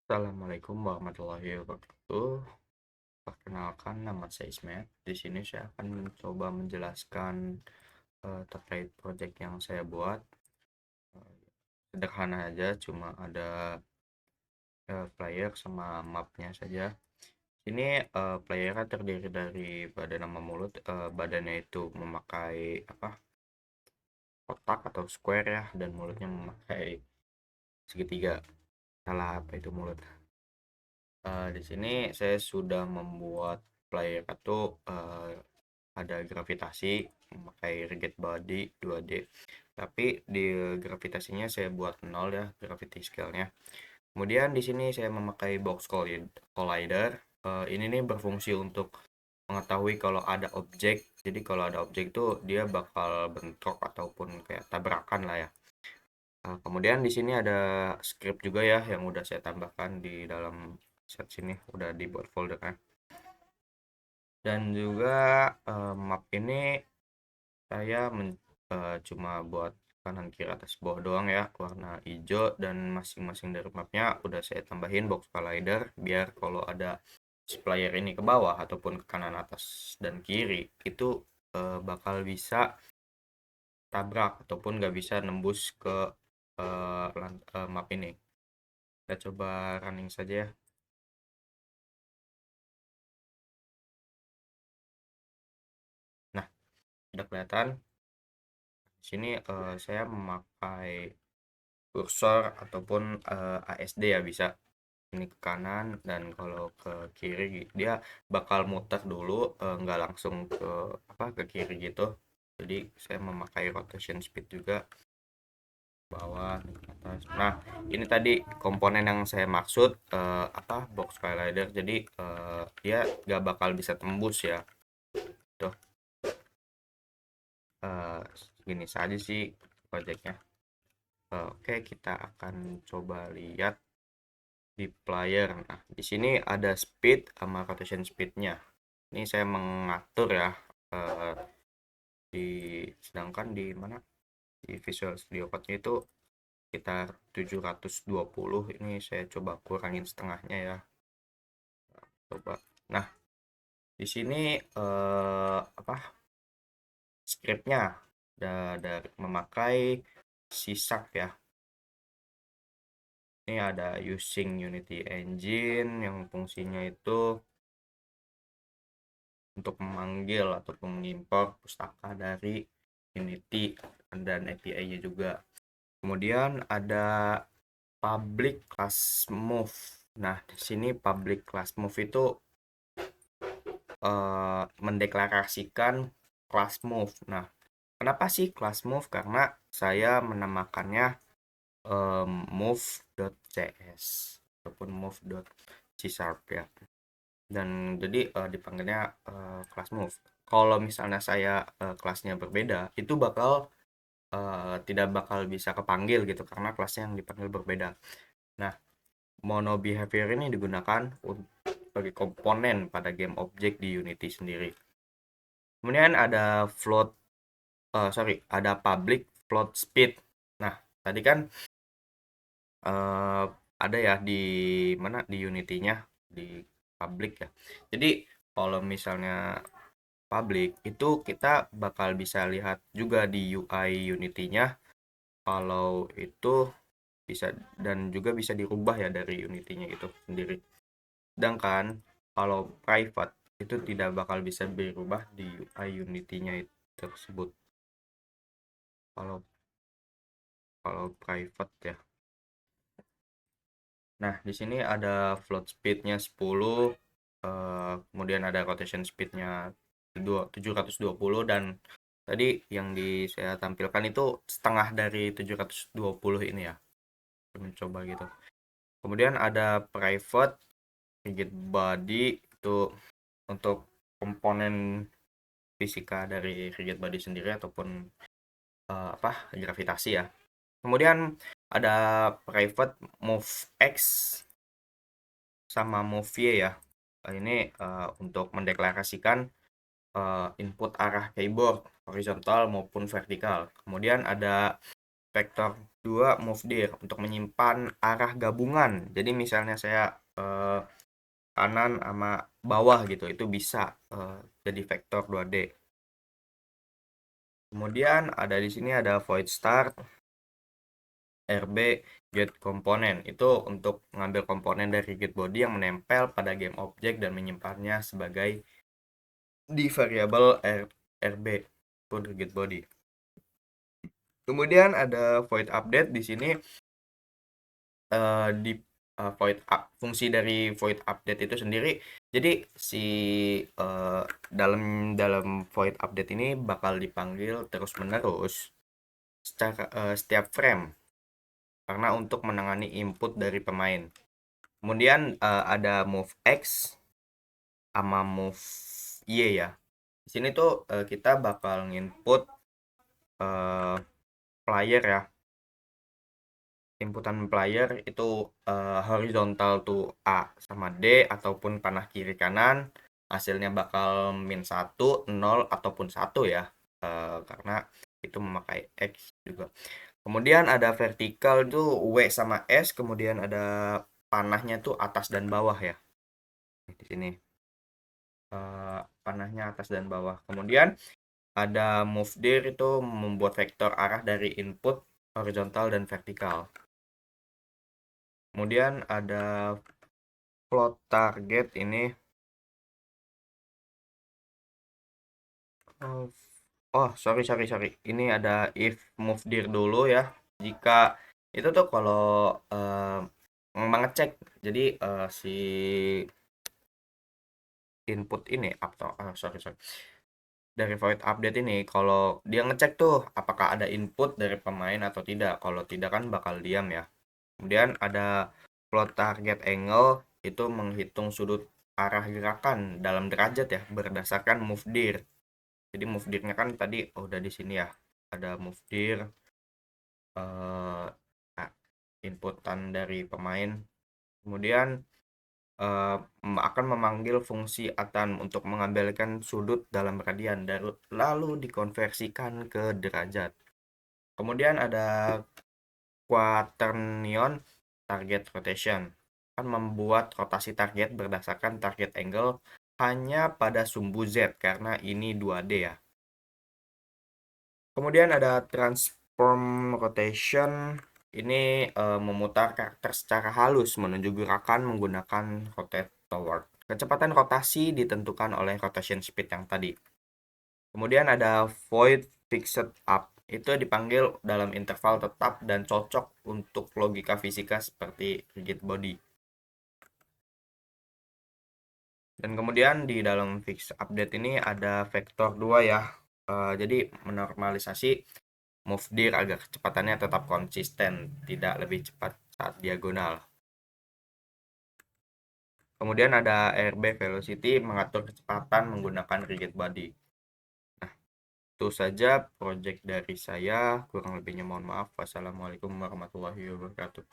Assalamualaikum warahmatullahi wabarakatuh. Perkenalkan, nama saya Ismet. Di sini saya akan mencoba menjelaskan terkait project yang saya buat. Eh, Sederhana aja, cuma ada player sama mapnya saja. Ini playernya terdiri dari badan sama mulut. Badannya itu memakai apa? Kotak atau square ya, dan mulutnya memakai segitiga. Salah apa itu mulut? Di sini saya sudah membuat player itu ada gravitasi memakai rigid body 2D. Tapi di gravitasinya saya buat nol ya, gravity scale-nya. Kemudian di sini saya memakai box collider. Ini nih berfungsi untuk mengetahui kalau ada objek. Jadi kalau ada objek itu dia bakal bentrok ataupun kayak tabrakan lah ya. Kemudian di sini ada script juga ya yang udah saya tambahkan di dalam set sini, udah dibuat foldernya. Dan juga map ini saya cuma buat kanan kiri atas bawah doang ya, warna hijau, dan masing-masing dari mapnya udah saya tambahin box collider biar kalau ada player ini ke bawah ataupun ke kanan atas dan kiri itu bakal bisa tabrak ataupun nggak bisa nembus ke map ini. Kita coba running saja ya. Nah, udah kelihatan. Di sini saya memakai kursor ataupun ASD ya, bisa ini ke kanan, dan kalau ke kiri dia bakal muter dulu, nggak langsung ke apa ke kiri gitu. Jadi saya memakai rotation speed juga, bawah ke atas. Nah, ini tadi komponen yang saya maksud, apa, box skylider. Jadi dia nggak bakal bisa tembus ya. Tuh, eh, segini saja sih projectnya. Oke, kita akan coba lihat di player. Nah, di sini ada speed sama rotation speednya. Ini saya mengatur ya, eh, di sedangkan di mana, di Visual Studio Code-nya itu sekitar 720. Ini saya coba kurangin setengahnya ya. Coba. Nah, di sini apa, scriptnya dari memakai CSharp ya. Ini ada using Unity Engine yang fungsinya itu untuk memanggil ataupun mengimpor pustaka dari Unity dan API-nya juga. Kemudian ada public class move. Nah, di sini public class move itu mendeklarasikan class move. Nah, kenapa sih class move? Karena saya menamakannya move.cs ataupun move.c# ya. Dan jadi dipanggilnya class move. Kalau misalnya saya kelasnya berbeda, itu tidak bakal bisa kepanggil gitu karena kelasnya yang dipanggil berbeda. Nah, mono behavior ini digunakan sebagai komponen pada game object di Unity sendiri. Kemudian ada ada public float speed. Nah, tadi kan eh, ada ya di mana, di Unity-nya, di public ya. Jadi kalau misalnya public itu kita bakal bisa lihat juga di UI Unity-nya kalau itu bisa, dan juga bisa dirubah ya dari Unity-nya itu sendiri. Sedangkan kalau private itu tidak bakal bisa dirubah di UI Unity-nya tersebut. Kalau kalau private ya. Nah, di sini ada float speed-nya 10, kemudian ada rotation speed-nya 720, dan tadi yang saya tampilkan itu setengah dari 720 ini ya. Mencoba gitu. Kemudian ada private rigid body, itu untuk komponen fisika dari rigid body sendiri ataupun apa, gravitasi ya. Kemudian ada private move X sama move Y ya. Ini untuk mendeklarasikan input arah keyboard horizontal maupun vertikal. Kemudian ada vektor 2 move dir untuk menyimpan arah gabungan. Jadi misalnya saya kanan sama bawah gitu, itu bisa jadi vektor 2D. Kemudian ada di sini ada void start, RB get komponen. Itu untuk mengambil komponen dari get body yang menempel pada game object dan menyimpannya sebagai di variabel RB pun get body. Kemudian ada void update di sini di fungsi dari void update itu sendiri. Jadi si dalam dalam void update ini bakal dipanggil terus-menerus secara setiap frame karena untuk menangani input dari pemain. Kemudian ada move X sama move Y ya. Di sini tuh kita bakal nginput player ya. Inputan player itu horizontal tuh A sama D ataupun panah kiri kanan. Hasilnya bakal min 1, 0 ataupun 1 ya. Karena itu memakai X juga. Kemudian ada vertikal tuh W sama S, kemudian ada panahnya tuh atas dan bawah ya. Di sini panahnya atas dan bawah. Kemudian ada move dir itu membuat vektor arah dari input horizontal dan vertikal. Kemudian ada plot target ini. Sorry. Ini ada if move dir dulu ya. Jika itu tuh kalau mengecek, jadi si input ini atau sorry dari void update ini, kalau dia ngecek tuh apakah ada input dari pemain atau tidak. Kalau tidak kan bakal diam ya. Kemudian ada plot target angle, itu menghitung sudut arah gerakan dalam derajat ya berdasarkan move dir. Jadi move dir-nya kan tadi udah di sini ya. Ada move dir eh inputan dari pemain. Kemudian akan memanggil fungsi atan untuk mengambilkan sudut dalam radian lalu dikonversikan ke derajat. Kemudian ada quaternion target rotation, akan membuat rotasi target berdasarkan target angle hanya pada sumbu Z karena ini 2D ya. Kemudian ada transform rotation, ini memutar karakter secara halus menuju gerakan menggunakan rotate toward. Kecepatan rotasi ditentukan oleh rotation speed yang tadi. Kemudian ada void fixed up, itu dipanggil dalam interval tetap dan cocok untuk logika fisika seperti rigid body. Dan kemudian di dalam fix update ini ada vektor 2 ya. Jadi menormalisasi move dir agar kecepatannya tetap konsisten, tidak lebih cepat saat diagonal. Kemudian ada RB velocity, mengatur kecepatan menggunakan rigid body. Nah, itu saja project dari saya. Kurang lebihnya mohon maaf. Wassalamualaikum warahmatullahi wabarakatuh.